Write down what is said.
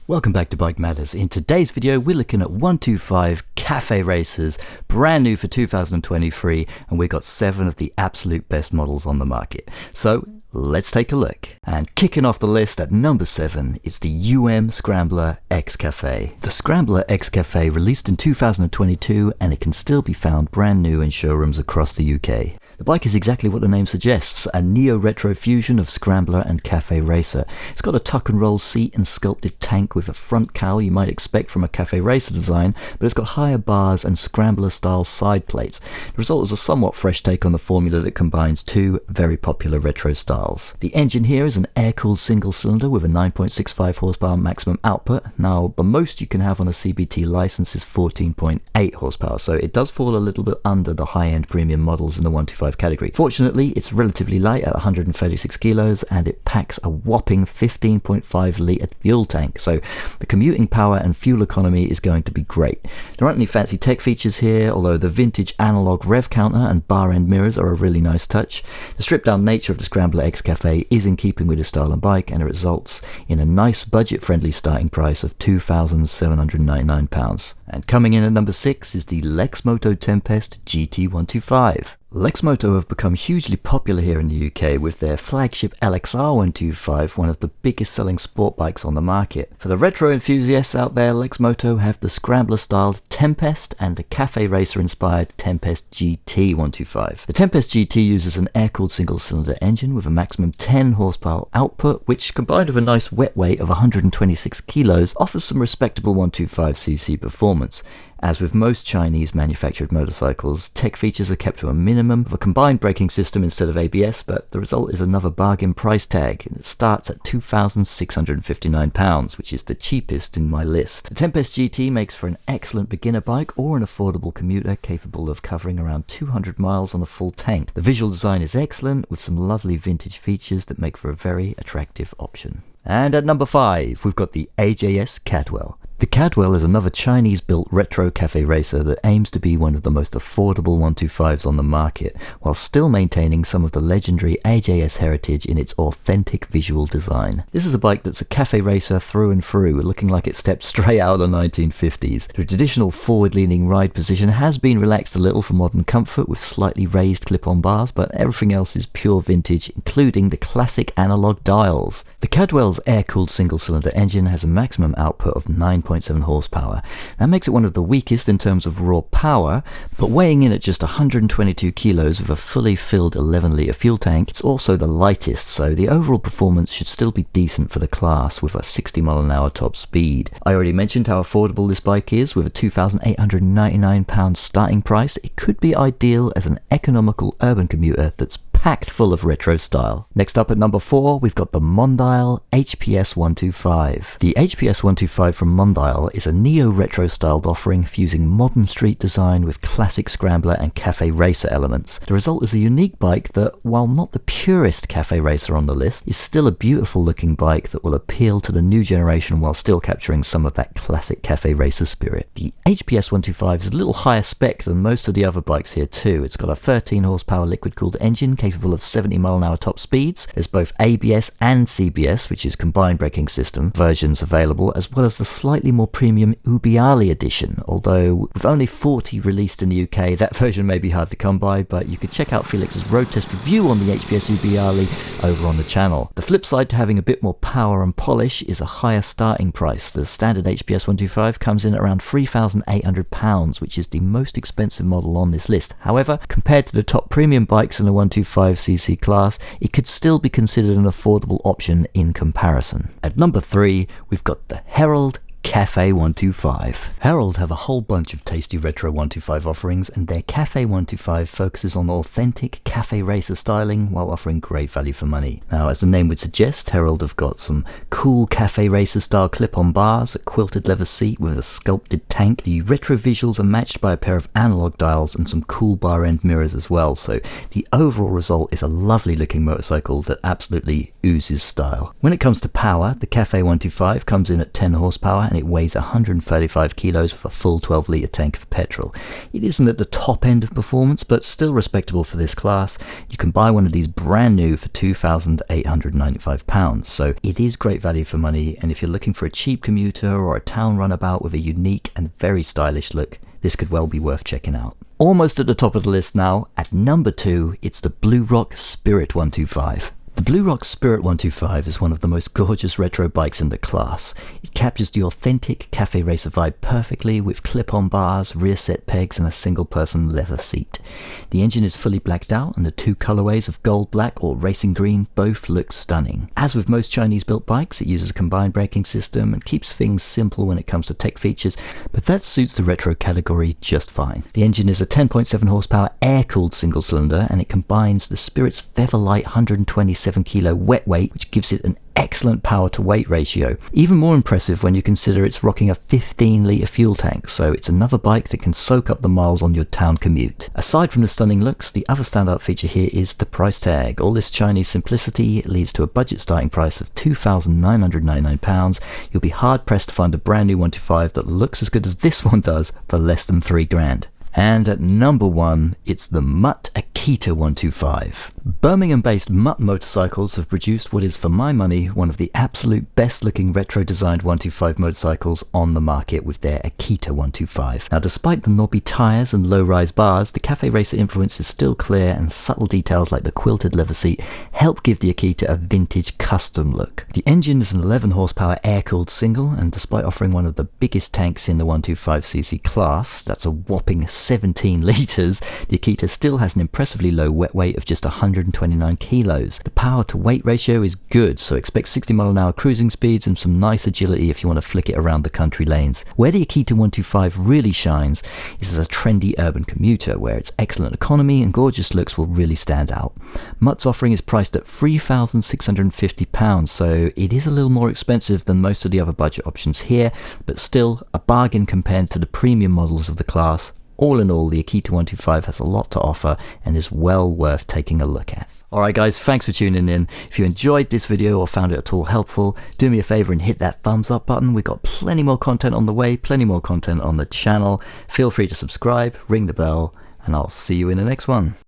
Welcome back to Bike Matters. In today's video, we're looking at 125 Cafe Racers, brand new for 2023, and we've got 7 of the absolute best models on the market. So let's take a look. And kicking off the list at number 7 is the Scrambler X Cafe. The Scrambler X Cafe released in 2022, and it can still be found brand new in showrooms across the UK. The bike is exactly what the name suggests, a neo-retro fusion of Scrambler and Cafe Racer. It's got a tuck and roll seat and sculpted tank with a front cowl you might expect from a Cafe Racer design, but it's got higher bars and Scrambler-style side plates. The result is a somewhat fresh take on the formula that combines 2 very popular retro styles. The engine here is an air-cooled single-cylinder with a 9.65 horsepower maximum output. Now, the most you can have on a CBT license is 14.8 horsepower, so it does fall a little bit under the high-end premium models in the 125 category. Fortunately, it's relatively light at 136 kilos and it packs a whopping 15.5 litre fuel tank, so the commuting power and fuel economy is going to be great. There aren't any fancy tech features here, although the vintage analog rev counter and bar end mirrors are a really nice touch. The stripped down nature of the Scrambler X Cafe is in keeping with the style and bike, and it results in a nice budget friendly starting price of £2,799. And coming in at number 6 is the Lexmoto Tempest GT125. Lexmoto have become hugely popular here in the UK with their flagship LXR 125, one of the biggest selling sport bikes on the market. For the retro enthusiasts out there, Lexmoto have the Scrambler-styled Tempest and the Cafe Racer-inspired Tempest GT 125. The Tempest GT uses an air-cooled single-cylinder engine with a maximum 10 horsepower output, which, combined with a nice wet weight of 126 kilos, offers some respectable 125cc performance. As with most Chinese manufactured motorcycles, tech features are kept to a minimum, with a combined braking system instead of ABS, but the result is another bargain price tag, and it starts at £2,659, which is the cheapest in my list. The Tempest GT makes for an excellent beginner bike or an affordable commuter capable of covering around 200 miles on a full tank. The visual design is excellent, with some lovely vintage features that make for a very attractive option. And at number 5, we've got the AJS Cadwell. The Cadwell is another Chinese-built retro cafe racer that aims to be one of the most affordable 125s on the market, while still maintaining some of the legendary AJS heritage in its authentic visual design. This is a bike that's a cafe racer through and through, looking like it stepped straight out of the 1950s. The traditional forward-leaning ride position has been relaxed a little for modern comfort with slightly raised clip-on bars, but everything else is pure vintage, including the classic analog dials. The Cadwell's air-cooled single-cylinder engine has a maximum output of 9.7 horsepower. That makes it one of the weakest in terms of raw power, but weighing in at just 122 kilos with a fully filled 11 litre fuel tank, it's also the lightest, so the overall performance should still be decent for the class with a 60 mph top speed. I already mentioned how affordable this bike is with a £2,899 starting price. It could be ideal as an economical urban commuter that's packed full of retro style. Next up at number 4, we've got the Mondial HPS 125. The HPS 125 from Mondial is a neo-retro styled offering fusing modern street design with classic Scrambler and Cafe Racer elements. The result is a unique bike that, while not the purest Cafe Racer on the list, is still a beautiful looking bike that will appeal to the new generation while still capturing some of that classic Cafe Racer spirit. The HPS 125 is a little higher spec than most of the other bikes here too. It's got a 13 horsepower liquid cooled engine capable of 70 mph top speeds. There's both ABS and CBS, which is combined braking system, versions available, as well as the slightly more premium Ubiali edition, although with only 40 released in the UK, that version may be hard to come by, but you could check out Felix's road test review on the HPS Ubiali over on the channel. The flip side to having a bit more power and polish is a higher starting price. The standard HPS 125 comes in at around £3,800, which is the most expensive model on this list. However, compared to the top premium bikes in the 125cc class, it could still be considered an affordable option in comparison. At number 3, we've got the Herald Cafe 125. Herald have a whole bunch of tasty retro 125 offerings, and their Cafe 125 focuses on authentic Cafe Racer styling while offering great value for money. Now, as the name would suggest, Herald have got some cool Cafe Racer style clip-on bars, a quilted leather seat with a sculpted tank. The retro visuals are matched by a pair of analog dials and some cool bar end mirrors as well, so the overall result is a lovely looking motorcycle that absolutely oozes style. When it comes to power, the Cafe 125 comes in at 10 horsepower and and it weighs 135 kilos with a full 12-litre tank of petrol. It isn't at the top end of performance, but still respectable for this class. You can buy one of these brand new for £2,895, so it is great value for money, and if you're looking for a cheap commuter or a town runabout with a unique and very stylish look, this could well be worth checking out. Almost at the top of the list now, at number 2, it's the Blue Rock Spirit 125. The Blue Rock Spirit 125 is one of the most gorgeous retro bikes in the class. It captures the authentic cafe racer vibe perfectly with clip-on bars, rear set pegs and a single-person leather seat. The engine is fully blacked out and the two colorways of gold black or racing green both look stunning. As with most Chinese-built bikes, it uses a combined braking system and keeps things simple when it comes to tech features, but that suits the retro category just fine. The engine is a 10.7 horsepower air-cooled single-cylinder, and it combines the Spirit's feather-light 127 kilo wet weight, which gives it an excellent power to weight ratio. Even more impressive when you consider it's rocking a 15-litre fuel tank, so it's another bike that can soak up the miles on your town commute. Aside from the stunning looks, the other standout feature here is the price tag. All this Chinese simplicity leads to a budget starting price of £2,999. You'll be hard pressed to find a brand new 125 that looks as good as this one does for less than £3,000. And at number 1, it's the Mutt Akita 125. Birmingham-based Mutt Motorcycles have produced what is, for my money, one of the absolute best-looking retro-designed 125 motorcycles on the market with their Akita 125. Now, despite the knobby tyres and low-rise bars, the cafe racer influence is still clear, and subtle details like the quilted leather seat help give the Akita a vintage custom look. The engine is an 11 horsepower air-cooled single, and despite offering one of the biggest tanks in the 125cc class, that's a whopping 17 litres, the Akita still has an impressively low wet weight of just 129 kilos. The power to weight ratio is good, so expect 60mph cruising speeds and some nice agility if you want to flick it around the country lanes. Where the Akita 125 really shines is as a trendy urban commuter, where its excellent economy and gorgeous looks will really stand out. Mutt's offering is priced at £3,650, so it is a little more expensive than most of the other budget options here, but still a bargain compared to the premium models of the class. All in all, the Akita 125 has a lot to offer and is well worth taking a look at. Alright guys, thanks for tuning in. If you enjoyed this video or found it at all helpful, do me a favor and hit that thumbs up button. We've got plenty more content on the way, plenty more content on the channel. Feel free to subscribe, ring the bell, and I'll see you in the next one.